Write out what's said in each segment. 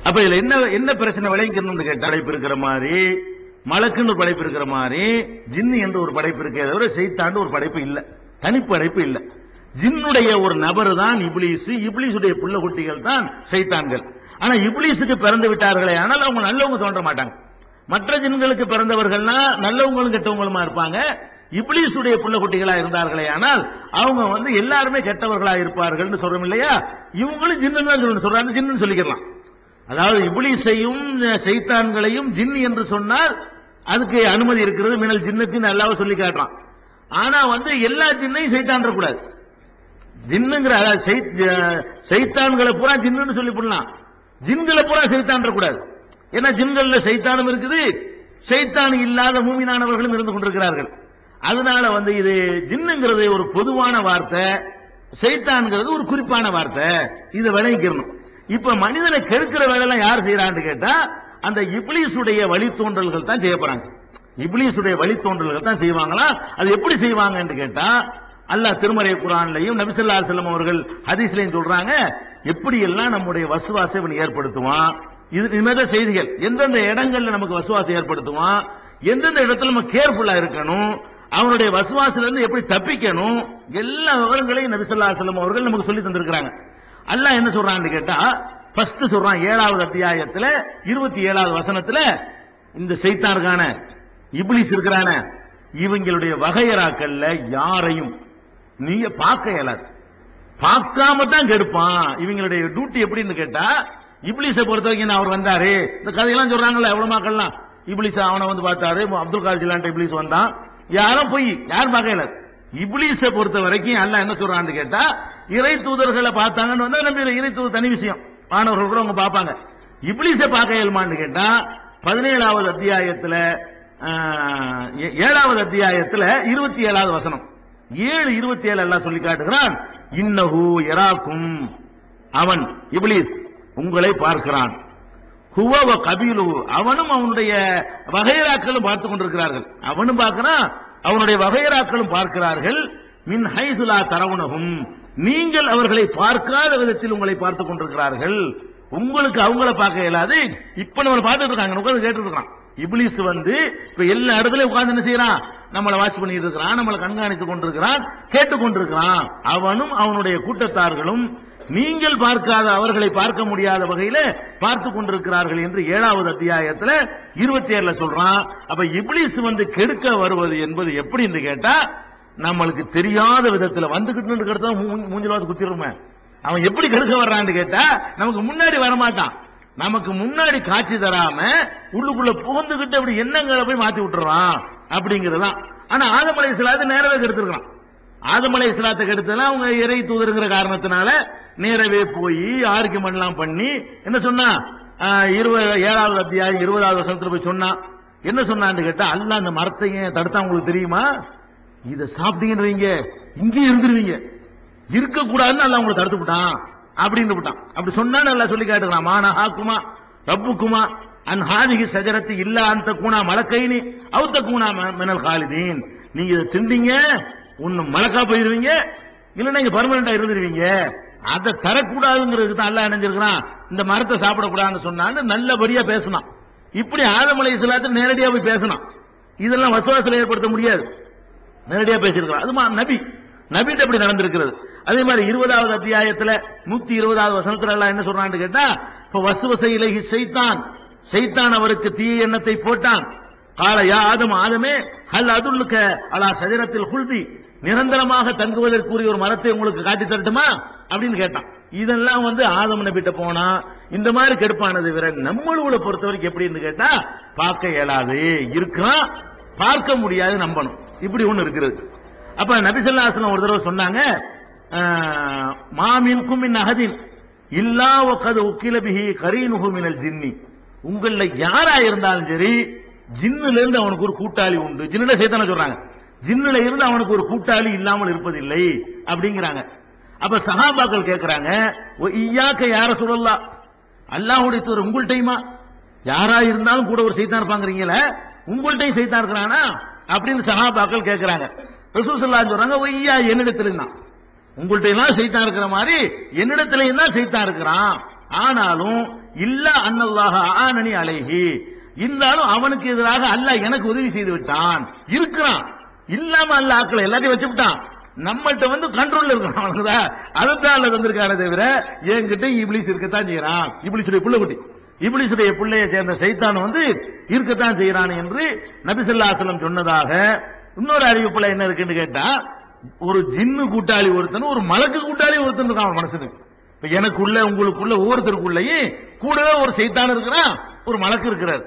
அப்ப இதுல என்ன என்ன பிரச்சனை விளைவிக்கணும்னு கேட்ட படைப்பு இருக்கிற மாதிரி, மலக்குன்னு ஒரு படைப்பு இருக்கிற மாதிரி, ஜின்னு என்று ஒரு படைப்பு இருக்கே தவிர சைத்தாண்டு ஒரு படைப்பு இல்ல, தனிப்படைப்பு இல்ல. ஜின்னுடைய ஒரு நபர் தான் இப்லீஸ், இப்லீஸுடைய புள்ள குட்டிகள் தான் சைத்தான்கள். ஆனா இப்லீஸுக்கு பிறந்து விட்டார்களே ஆனால் அவங்க நல்லவங்க தோன்ற மாட்டாங்க. மற்ற ஜின்களுக்கு பிறந்தவர்கள்னா நல்லவங்களும் கெட்டவங்களுமா இருப்பாங்க. இப்லீஸுடைய புள்ள குட்டிகளா இருந்தார்களே ஆனால் அவங்க எல்லாருமே கெட்டவர்களா இருப்பார்கள் சொல்றோம் இல்லையா? இவங்களும் ஜின்னு தான் சொல்றாங்க, ஜின்னு சொல்லிக்கலாம். அதாவது இப்லீஸையும் சைத்தான்களையும் ஜின் என்று சொன்னால் அதுக்கு அனுமதி இருக்கிறது. மினல் ஜின்னத்தின் அல்லாஹ் சொல்லி காட்டுறான். ஆனா எல்லா ஜின்னையும் சைத்தான் கூடாது. ஜின்னுங்கிற சைத்தான்களை பூரா ஜின்னு சொல்லி போடலாம், ஜின்களை பூரா சைத்தான் கூடாது. ஏன்னா ஜின்கள்ல சைத்தானும் இருக்குது, சைத்தான் இல்லாத மூமினானவர்களும் இருந்து கொண்டிருக்கிறார்கள். அதனால இது ஜின்னுங்கிறது ஒரு பொதுவான வார்த்தை, சைத்தான்ங்கிறது ஒரு குறிப்பான வார்த்தை. இதை விளங்கிக்கணும். இப்ப மனிதனை கெடுக்கிற வேலையெல்லாம் யார் செய்யறான்னு கேட்டா அந்த இப்லீஸுடைய வழித்தோன்றல்கள் தான் செய்ய போறாங்க. இப்லீஸுடைய வழித்தோன்றல்கள் தான் செய்வாங்களா? அது எப்படி செய்வாங்கன்னு கேட்டா அல்லாஹ் திருமறை குர்ஆன்லயும் நபி ஸல்லல்லாஹு அலைஹி வஸல்லம் அவர்கள் ஹதீஸ்லயும் சொல்றாங்க, எப்படி எல்லாம் நம்முடைய வசுவாசை இவன் ஏற்படுத்துவான். இது இனிமேத செய்திகள், எந்தெந்த இடங்கள்ல நமக்கு வசுவாசம் ஏற்படுத்துவான், எந்தெந்த இடத்துல நம்ம கேர்ஃபுல்லா இருக்கணும், அவனுடைய வசுவாசிலிருந்து எப்படி தப்பிக்கணும், எல்லா விவரங்களையும் நபி ஸல்லல்லாஹு அலைஹி வஸல்லம் அவர்கள் நமக்கு சொல்லி தந்திருக்கிறாங்க. அல்லாஹ் என்ன சொல்றான்னு கேட்டா ஃபர்ஸ்ட் சொல்றான் 7வது அத்தியாயத்துல 27வது வசனத்துல, இந்த சைத்தான்கான இப்லீஸ் இருக்கிறான இவங்களுடைய வகையராக்கள்ல யாரையும் நீங்க பார்க்க இயலாது, பார்க்காம தான் கெடுப்பான். இவங்களுடைய டியூட்டி எப்படின்னு கேட்டா, இப்லீஸை பொறுத்த வரைக்கும் அவர் வந்தாரு, இந்த கதையெல்லாம் சொல்றாங்கல்ல எவ்வளவு மக்கள்லாம், இப்லீஸ் அவனை பார்த்தாரு, அப்துல் காதர் ஜிலானி இப்லீஸ் வந்தான், யாரும் போய் யாரும் பார்க்க இயலாது. இப்லீஸை பொறுத்த வரைக்கும் அல்லாஹ் என்ன சொல்றான்னு கேட்டா, இறை தூதர்களை பார்த்தாங்கன்னு வந்தா நம்ம இறை தூதர் தனி விஷயம், மாணவர்கள் கூட அவங்க பார்ப்பாங்க. இப்லீஸை பார்க்க இயலுமான்னு கேட்டா 17வது அத்தியாயத்துல 7வது அத்தியாயத்துல 27வது வசனம் 7:27 எல்லாம் சொல்லி காட்டுகிறான். இன்னஹு யராக்கும், அவன் இப்லீஸ் உங்களை பார்க்கிறான், ஹுவ வ கபீலு, அவனும் அவனுடைய வகைராக்களும் பார்த்து கொண்டிருக்கிறார்கள். அவனும் பார்க்கிறான், அவனுடைய வகைராக்களும் பார்க்கிறார்கள். மின் ஹைசு லா தரவுனஹும், நீங்கள் அவர்களை பார்க்காத விதத்தில் உங்களை பார்த்துக் கொண்டிருக்கிறார்கள். உங்களுக்கு அவங்கள பார்க்க இயலாது. இப்ப நம்ம பார்த்துட்டு இருக்காங்க, உட்கார்ந்து கேட்டு இருக்கான். இப்லீஸ் இப்ப எல்லா இடத்துலயும் உட்கார்ந்து என்ன செய்யறான், நம்மளை வாட்ச் பண்ணிட்டு இருக்கிறான், நம்மளை கண்காணித்துக் கொண்டிருக்கிறான், கேட்டுக் கொண்டிருக்கிறான். அவனும் அவனுடைய கூட்டத்தார்களும் நீங்கள் பார்க்காத, அவர்களை பார்க்க முடியாத வகையில பார்த்து கொண்டிருக்கிறார்கள் என்று 7வது அத்தியாயத்துல 27 சொல்றான். அப்ப இப்லீஸ் கெடுக்க வருவது என்பது எப்படி என்று கேட்டா, நம்மளுக்கு தெரியாத விதத்துல வந்துகிட்டு இருக்கிறத மூஞ்சிலாவது குத்திருமே. அவன் எப்படி கெடுக்க வர்றான்னு கேட்டா, நமக்கு முன்னாடி வரமாட்டான், நமக்கு முன்னாடி காட்சி தராம உள்ளுக்குள்ள புகுந்துகிட்டு அப்படி எண்ணங்களை போய் மாத்தி விட்டுறான் அப்படிங்கறதுதான். ஆனா ஆதம் அலைஹிஸ்ஸலாத்தை நேரவே கெடுத்திருக்கான். ஆதம் அலைஹிஸ்ஸலாத்தை கெடுத்தலாம் அவங்க இறை தூதருங்கிற காரணத்தினால நேரவே போய் ஆர்கியுமெண்ட் எல்லாம் பண்ணி என்ன சொன்னா, 7வது அத்தியாயம் 20வது வசனத்துல போய் சொன்னா, என்ன சொன்னான்னு கேட்டா, அல்லாஹ் அந்த மரத்தையும் தடுத்தா உங்களுக்கு தெரியுமா, இதை சாப்பிட்டீங்கன்னு வைங்க இங்கே இருந்துருவீங்க, இருக்கக்கூடாதுன்னு அல்லாஹ் உங்களை தடுத்து விட்டான் அப்படின்னு விட்டான். அப்படி சொன்னா நல்லா சொல்லி காட்டுறான். மானஹாக்குமா ரப்புக்குமா அன் ஹாதிஹி ஷஜரத்தி இல்லா அன் தகூனா மலக்கைனி அவ் தகூனா மினல் காலிதீன், நீங்க இதை திண்டீங்க ஒன்னு மலக்கா போயிருவீங்க, இல்லன்னா இங்க பர்மனண்டா இருந்துருவீங்க, அதை தரக்கூடாதுங்கிறதுக்கு தான் அல்லாஹ் நினைஞ்சிருக்கிறான் இந்த மரத்தை சாப்பிடக்கூடாதுன்னு சொன்னான்னு நல்லபடியா பேசினான். இப்படி ஆதம் அலைஹிஸ்ஸலாத்தை நேரடியா போய் பேசினான். இதெல்லாம் வசுவாசத்தை ஏற்படுத்த முடியாது, நேரடியா பேசியிருக்கிறான். அது நபிட்ட எப்படி நடந்திருக்கிறது. அதே மாதிரி 20வது அத்தியாயத்துல 120வது வசனத்துல எல்லாம் என்ன சொல்றான்னு கேட்டா, வசுவச இலைஹி சைத்தான் அவருக்கு தீய எண்ணத்தை போட்டான். கால யா ஆதம், ஆதமே ஹல் அதுல்லுக அலா ஷஜரத்தில் குல்தி, நிரந்தரமாக தங்குவதற்குரிய ஒரு மரத்தை உங்களுக்கு காட்டி தரட்டுமா அப்படின்னு கேட்டான். இதெல்லாம் ஆதம் நபிட்ட போனா இந்த மாதிரி கெடுப்பானது. வேற நம்மளோட பொறுத்த வரைக்கும் எப்படின்னு கேட்டா, பார்க்க இயலாது, இருக்கிறான், பார்க்க முடியாது, நம்பணும், இப்படி ஒண்ணு இருக்கிறது. அப்ப நபி ஸல்லல்லாஹு அலைஹி வஸல்லம் ஒரு தடவை சொன்னாங்க, மாமின்கும் மின் அஹதின் இல்லா வகத் உக்கில பிஹி கரீனுஹு மினல் ஜின்னி, உங்கள யாரா இருந்தாலும் சரி ஜின்னுல இருந்து அவனுக்கு ஒரு கூட்டாளி உண்டு. ஜின்னுல சைத்தான சொல்றாங்க, ஜின்னுல இருந்து அவனுக்கு ஒரு கூட்டாளி இல்லாமல் இருப்பதில்லை அப்படிங்கிறாங்க. அப்ப சஹாபாக்கள் கேட்கிறாங்க, இய்யாக யா ரசூலல்லாஹ், அல்லாஹ்வுடைய தூதர் உங்கள்டையுமா, யாரா இருந்தாலும் கூட ஒரு சைத்தான் இருப்பாங்கறீங்களே, உங்கள்டையும் சைத்தான் இருக்கிறானா அப்படின்னு சஹாபாக்கள் கேட்கிறாங்க. ரசூல் ஸல்லல்லாஹு அலைஹி சொல்றாங்க, என்னிடத்துல தான் உங்கள்ட்ட எல்லாம் சைத்தான் இருக்கிற மாதிரி என்னிடத்திலேயும் தான் சைத்தான் இருக்கிறான் ஆனாலும் இல்ல அன்னல்லாஹ ஆனனி அலைஹி, இருந்தாலும் அவனுக்கு எதிராக அல்லாஹ் எனக்கு உதவி செய்து விட்டான். இருக்கிறான், இல்லாம அல்லாஹ் ஆக்களை எல்லாத்தையும் வச்சு விட்டான். நம்மகிட்ட வந்து கண்ட்ரோல்ல இருக்கணும், அதுதான் அல்ல வந்திருக்கானே தவிர என்கிட்ட இப்லீஸ் இருக்கத்தான் செய்யறான். இப்லீஸுடைய புள்ள குட்டி, இப்லீஸுடைய பிள்ளையை சேர்ந்த சைத்தான் வந்து இருக்கத்தான் செய்யறான் என்று நபி ஸல்லல்லாஹு அலைஹி வஸல்லம் சொன்னதாக இன்னொரு அறிவிப்புல என்ன இருக்குன்னு கேட்டா, ஒரு ஜின்னு கூட்டாளி ஒருத்தன், ஒரு மலக்கு கூட்டாளி ஒருத்தன் இருக்கான் மனசுக்கு. இப்ப எனக்குள்ள உங்களுக்குள்ள ஒவ்வொருத்தருக்குள்ளயும் கூடவே ஒரு சைத்தான் இருக்கிறான், ஒரு மலக்கு இருக்கிறார்.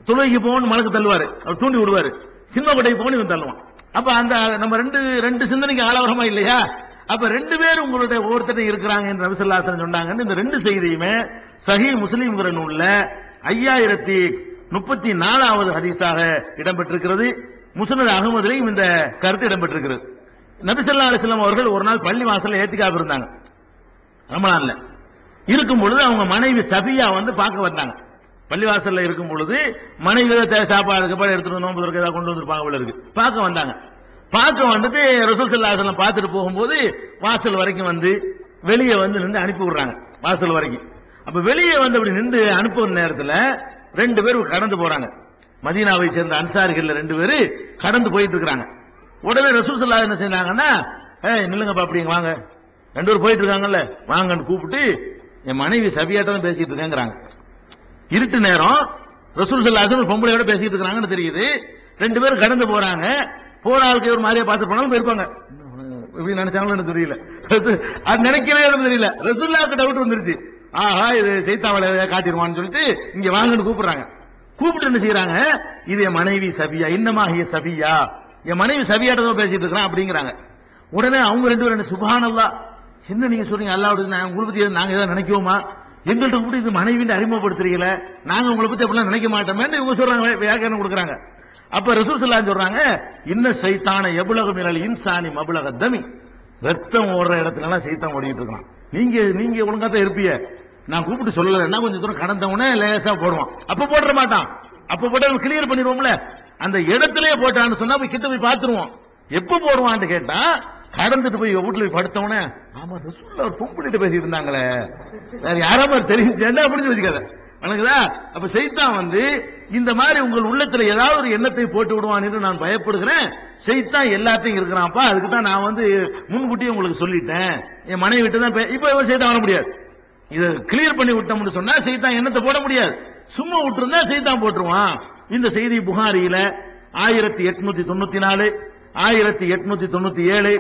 தொழுகைக்கு போகணும் மலக்கு தள்ளுவாரு, அவர் தூண்டி விடுவாரு. சின்ன கொடைக்கு போகணும் இவன் தள்ளுவான். அப்ப அந்த நம்ம ரெண்டு சிந்தனைக்கு ஆளவரமா இல்லையா? அப்ப ரெண்டு பேரும் உங்களுடைய ஒவ்வொருத்தர் இருக்கிறாங்க என்று நபி ஸல்லல்லாஹு அலைஹி வஸல்லம் சொன்னாங்க. இந்த ரெண்டு செய்தியுமே சஹீஹ் முஸ்லிம்ங்கிற நூல்ல 5034வது ஹதீஸாக இடம்பெற்றிருக்கிறது. முஸ்னத் அஹ்மதிலையும் இந்த கருத்து இடம்பெற்றிருக்கிறது. நபி ஸல்லல்லாஹு அலைஹி வஸல்லம் அவர்கள் ஒரு நாள் பள்ளி வாசல்ல ஏத்திக்காப் இருந்தாங்க. ரமலான்ல இருக்கும் பொழுது அவங்க மனைவி சஃபியா வந்து பார்க்க வந்தாங்க. பள்ளிவாசல்ல இருக்கும் பொழுது மனைவி சாப்பாடு எடுத்துட்டு நோம்பு ஏதாவது கொண்டு வந்திருப்பாங்க போல இருக்கு. பார்க்க வந்தாங்க. பார்க்க வந்துட்டு ரசூல் ஸல்லல்லாஹு அலைஹி வஸல்லம் பார்த்துட்டு போகும்போது வாசல் வரைக்கும் வந்து வெளியே வந்து நின்று அனுப்பி விடுறாங்க வாசல் வரைக்கும். அப்ப வெளியே வந்து அப்படி நின்று அனுப்புற நேரத்தில் ரெண்டு பேரும் கடந்து போறாங்க. மதீனாவை சேர்ந்த அன்சாரிகள் ரெண்டு பேரு கடந்து போயிட்டு இருக்காங்க. உடனே ரசூல் ஸல்லல்லாஹு அலைஹி வஸல்லம் என்ன செஞ்சாங்கன்னா, நில்லுங்கப்பா அப்படிங்க வாங்க, ரெண்டு பேரும் போயிட்டு இருக்காங்கல்ல வாங்கன்னு கூப்பிட்டு, என் மனைவி சபியாட்ட தான் பேசிட்டு இருக்கேங்கிறாங்க. இருட்டு நேரம் ரசூல் ஸல்லல்லாஹு அலைஹி வஸல்லம் பொம்பளையோட பேசிட்டு இருக்காங்கன்னு தெரியுது. ரெண்டு பேரும் கடந்து போறாங்க. போற ஆளுக்கு ஒரு மாதிரியா பார்த்து போனாலும் போயிருப்பாங்க. எப்படி நினைச்சாங்களோ எனக்கு தெரியல, அது நினைக்கவே எனக்கு தெரியல. ரசூலுல்லாஹ்வுக்கு டவுட் வந்துருச்சு, ஆஹா இது சைத்தாவளை காட்டிடுவான்னு சொல்லிட்டு இங்க வாங்கன்னு கூப்பிடுறாங்க. கூப்பிட்டு என்ன செய்யறாங்க, இது என் மனைவி சபியா, இன்னமாகிய சபியா, என் மனைவி சபியாட்ட தான் பேசிட்டு இருக்கிறான் அப்படிங்கிறாங்க. உடனே அவங்க ரெண்டு பேரும் சுப்ஹானல்லாஹ், என்ன நீங்க சொல்றீங்க, அல்லாஹ் உங்களை பத்தி நாங்க ஏதாவது நினைக்குவோமா, எங்கள்கிட்ட கூட இது மனைவின்னு அறிமுகப்படுத்துறீங்கள, நாங்க உங்களை பத்தி அப்படிலாம் நினைக்க மாட்டோமே இவங்க சொல்றாங்க, வியாக்கியானம் கொடுக்குறாங்க. அப்ப ரசூல் ஸல்லல்லாஹு அலைஹி சொல்றாங்க, இன்ன சைத்தான எபுலகு மினல் இன்சானி மபுலக தமி, ரத்தம் ஓடுற இடத்துல எல்லாம் சைத்தான் ஓடிட்டு இருக்கான். நீங்க ஒழுங்கா தான் இருப்பீங்க, நான் கூப்பிட்டு சொல்லலைன்னா கொஞ்சம் தூரம் கடந்தவனே லேசா போடுவான். அப்ப போட மாட்டான், அப்ப போட்டு கிளியர் பண்ணிடுவோம்ல, அந்த இடத்திலேயே போட்டான்னு சொன்னா போய் கிட்ட போய் பாத்துருவோம். எப்ப போடுவான்னு கேட்டா, கடந்துட்டு போய் வீட்டுல போய் படுத்தவனே, ஆமா ரசூலுல்லாஹ் ஒரு பொம்பளைட்ட பேசிட்டு இருந்தாங்களே, வேற யாராவது தெரிஞ்சு என்ன அப்படின்னு வச்சுக்காத வணங்குதா. அப்ப சைத்தான் வந்து இந்த மாதிரி உங்கள் உள்ளத்துல ஏதாவது ஒரு எண்ணத்தை போட்டு விடுவான் என்று நான் பயப்படுகிறேன். சைத்தான் எல்லாத்தையும் இருக்கிறான்ப்பா, அதுக்கு தான் நான் வந்து முன்கூட்டியே உங்களுக்கு சொல்லிட்டேன். என் மனைவி விட்டு தான் இப்ப சைத்தான் வர முடியாது. இதை கிளியர் பண்ணி விட்டோம்னு சொன்னா சைத்தான் எண்ணத்தை போட முடியாது. சும்மா விட்டுருந்தா சைத்தான் போட்டுருவான். இந்த செய்தி புகாரியில 1894, 1897,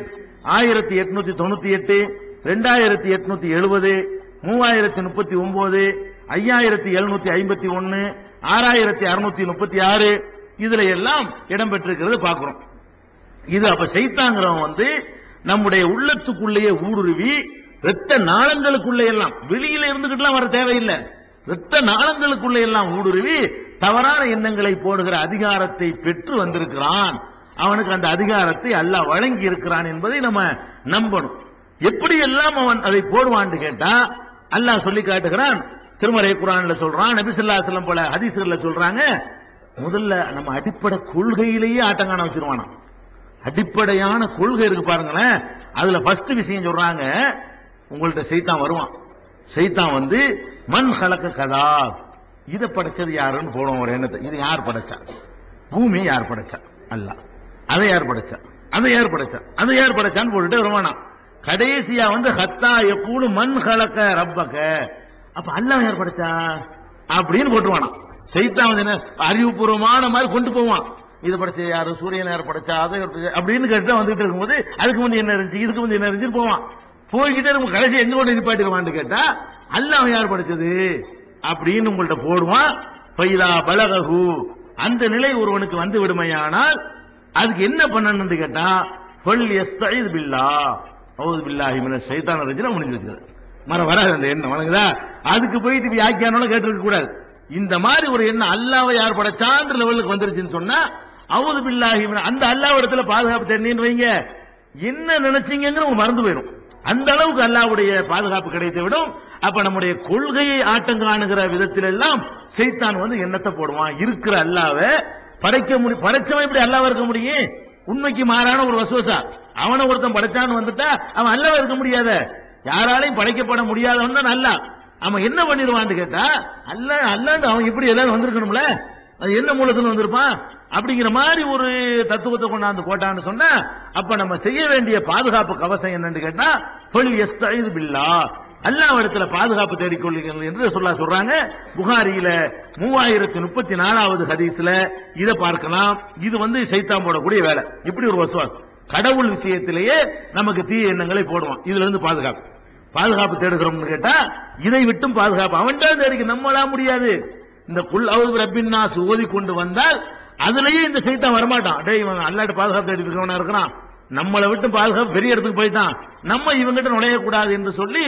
1898, 2870, 3039, 5751, 6636 இதுல எல்லாம் இடம்பெற்றிருக்கிறது பார்க்கிறோம். இது அப்ப சைத்தாங்கிறவன் வந்து நம்முடைய உள்ளத்துக்குள்ளேயே ஊடுருவி இரத்த நாளங்களுக்குள்ள எல்லாம், வெளியில இருந்துகிட்டுலாம் வர தேவையில்லை, இரத்த நாளங்களுக்குள்ள எல்லாம் ஊடுருவி தவறான எண்ணங்களை போடுகிற அதிகாரத்தை பெற்று வந்திருக்கிறான். அவனுக்கு அந்த அதிகாரத்தை அல்லாஹ் வழங்கி இருக்கிறான் என்பதை நம்ம நம்பணும். எப்படி எல்லாம் அவன் அதை போடுவான்னு கேட்டா அல்லாஹ் சொல்லி காட்டுகிறான். திருமறை குர்ஆன்ல சொல்றான், நபி ஸல்லல்லாஹு அலைஹி வஸல்லம் போல ஹதீஸ்கள்ல சொல்றாங்க, முதல்ல நம்ம அடிப்படை கொள்கையிலேயே ஆட்டங்கான வச்சிருவானா. அடிப்படையான கொள்கை இருக்கு பாருங்களேன், அதுல ஃபர்ஸ்ட் விஷயம் சொல்றாங்க, உங்கள்ட்ட சைத்தான் வருவான். சைத்தான் வந்து மன் ஹலக கதா, இதை படைச்சது யாருன்னு போடுவோம் ஒரு எண்ணத்தை. இது யார் படைச்சா? பூமி யார் படைச்சா? அல்லாஹ். அதை யார் படைச்சா? அதை யார் படைச்சா? அதை யார் படைச்சான்னு போட்டுட்டு வருவானா. கடைசியா வந்து ஹத்தா யகூலு மன் ஹலக ரப்பக, அப்ப அல்லாஹ் யார் படைச்சா அப்படின்னு போட்டுருவானா. சைத்தான் வந்து என்ன அறிவுபூர்வமான மாதிரி கொண்டு போவான். இதை படைச்ச யாரு, சூரியன் யார் படைச்சா, அதை அப்படின்னு கேட்டு வந்துட்டு இருக்கும்போது அதுக்கு வந்து என்ன இருந்துச்சு, இதுக்கு வந்து என்ன இருந்துச்சு போவான். போய்கிட்டே நம்ம கடைசி எங்க கொண்டு நிப்பாட்டிடுவான்னு கேட்டா அல்லாஹ் யார் படைச்சது அப்படின்னு உங்கள்ட்ட போடுவான். பைதா பலகஹு, அந்த நிலை ஒருவனுக்கு வந்து விடுமையானால் அதுக்கு என்ன பண்ணணும்னு கேட்டா, ஃபல் யஸ்தஈது பில்லாஹ் அஊது பில்லாஹி மினஷ் ஷைத்தானிர் ரஜீம் முடிஞ்சு வச்சுக்கிறது. வராது அந்த எண்ணம் வணங்குதா. அதுக்கு போயிட்டு வியாக்கியானம் கேட்டிருக்க கூடாது. இந்த மாதிரி ஒரு எண்ணம் அல்லாஹ்வை யார் படைச்சான்ற லெவலுக்கு வந்துருச்சுன்னு சொன்னா அஊது பில்லாஹி அந்த அல்லாஹ் இடத்துல பாதுகாப்பு தண்ணீன்னு வைங்க, என்ன நினைச்சீங்கிற மறந்து போயிடும். அந்த அளவுக்கு அல்லாஹ்வுடைய பாதுகாப்பு கிடைத்து விடும். அப்ப நம்முடைய கொள்கையை ஆட்டம் காணுகிற விதத்தில் எல்லாம் சைத்தான் வந்து எண்ணத்தை போடுவான். இருக்கிற அல்லாஹ்வை படைக்க முடியும், படைச்சவன் இப்படி அல்லாஹ் இருக்க முடியும்? உண்மைக்கு மாறான ஒரு வசுவசா. அவனை ஒருத்தன் படைச்சான்னு வந்துட்டா அவன் அல்லாஹ் இருக்க முடியாத, யாராலையும் படைக்கப்பட முடியாதவன் தான் அல்லாஹ். அவன் என்ன பண்ணிடுவான்னு கேட்டா அல்லாண்டு அவன் இப்படி எல்லாரும் வந்திருக்கணும்ல, அது என்ன மூலத்துல வந்திருப்பான் அப்படிங்கிற மாதிரி ஒரு தத்துவத்தை கொண்டாந்து போட்டான்னு சொன்னா, அப்ப நம்ம செய்ய வேண்டிய பாதுகாப்பு கவசம் என்னன்னு கேட்டா அல்லாஹ் இடத்துல பாதுகாப்பு தேடிக்கொள்ளுங்கள் என்று சொல்றாங்க. புகாரியில 3034வது ஹதீஸ்ல இத பார்க்கலாம். இது சைத்தான் போடக்கூடிய வேலை. இப்படி ஒரு வசுவாஸ் கடவுள் விஷயத்திலேயே நமக்கு தீய எண்ணங்களை போடுவான். இதுல இருந்து பாதுகாப்பு தேடுகிறோம்னு கேட்டா இதை விட்டும் பாதுகாப்பு அவன் தான் தேடிக்க, நம்மளா முடியாது. இந்த குல் அவுது ரப்பின் நாஸ் ஓதி கொண்டு வந்தால் அதுலயே இந்த சைத்தான் வரமாட்டான். டேய் இவன் அல்லாஹ்ட்ட பாதுகாப்பு தேடி இருக்கிறவனா இருக்கிறான், நம்மளை விட்டு பாதுகாப்பு பெரிய இடத்துக்கு போயிட்டான், நம்ம இவங்கிட்ட நுழையக்கூடாது என்று சொல்லி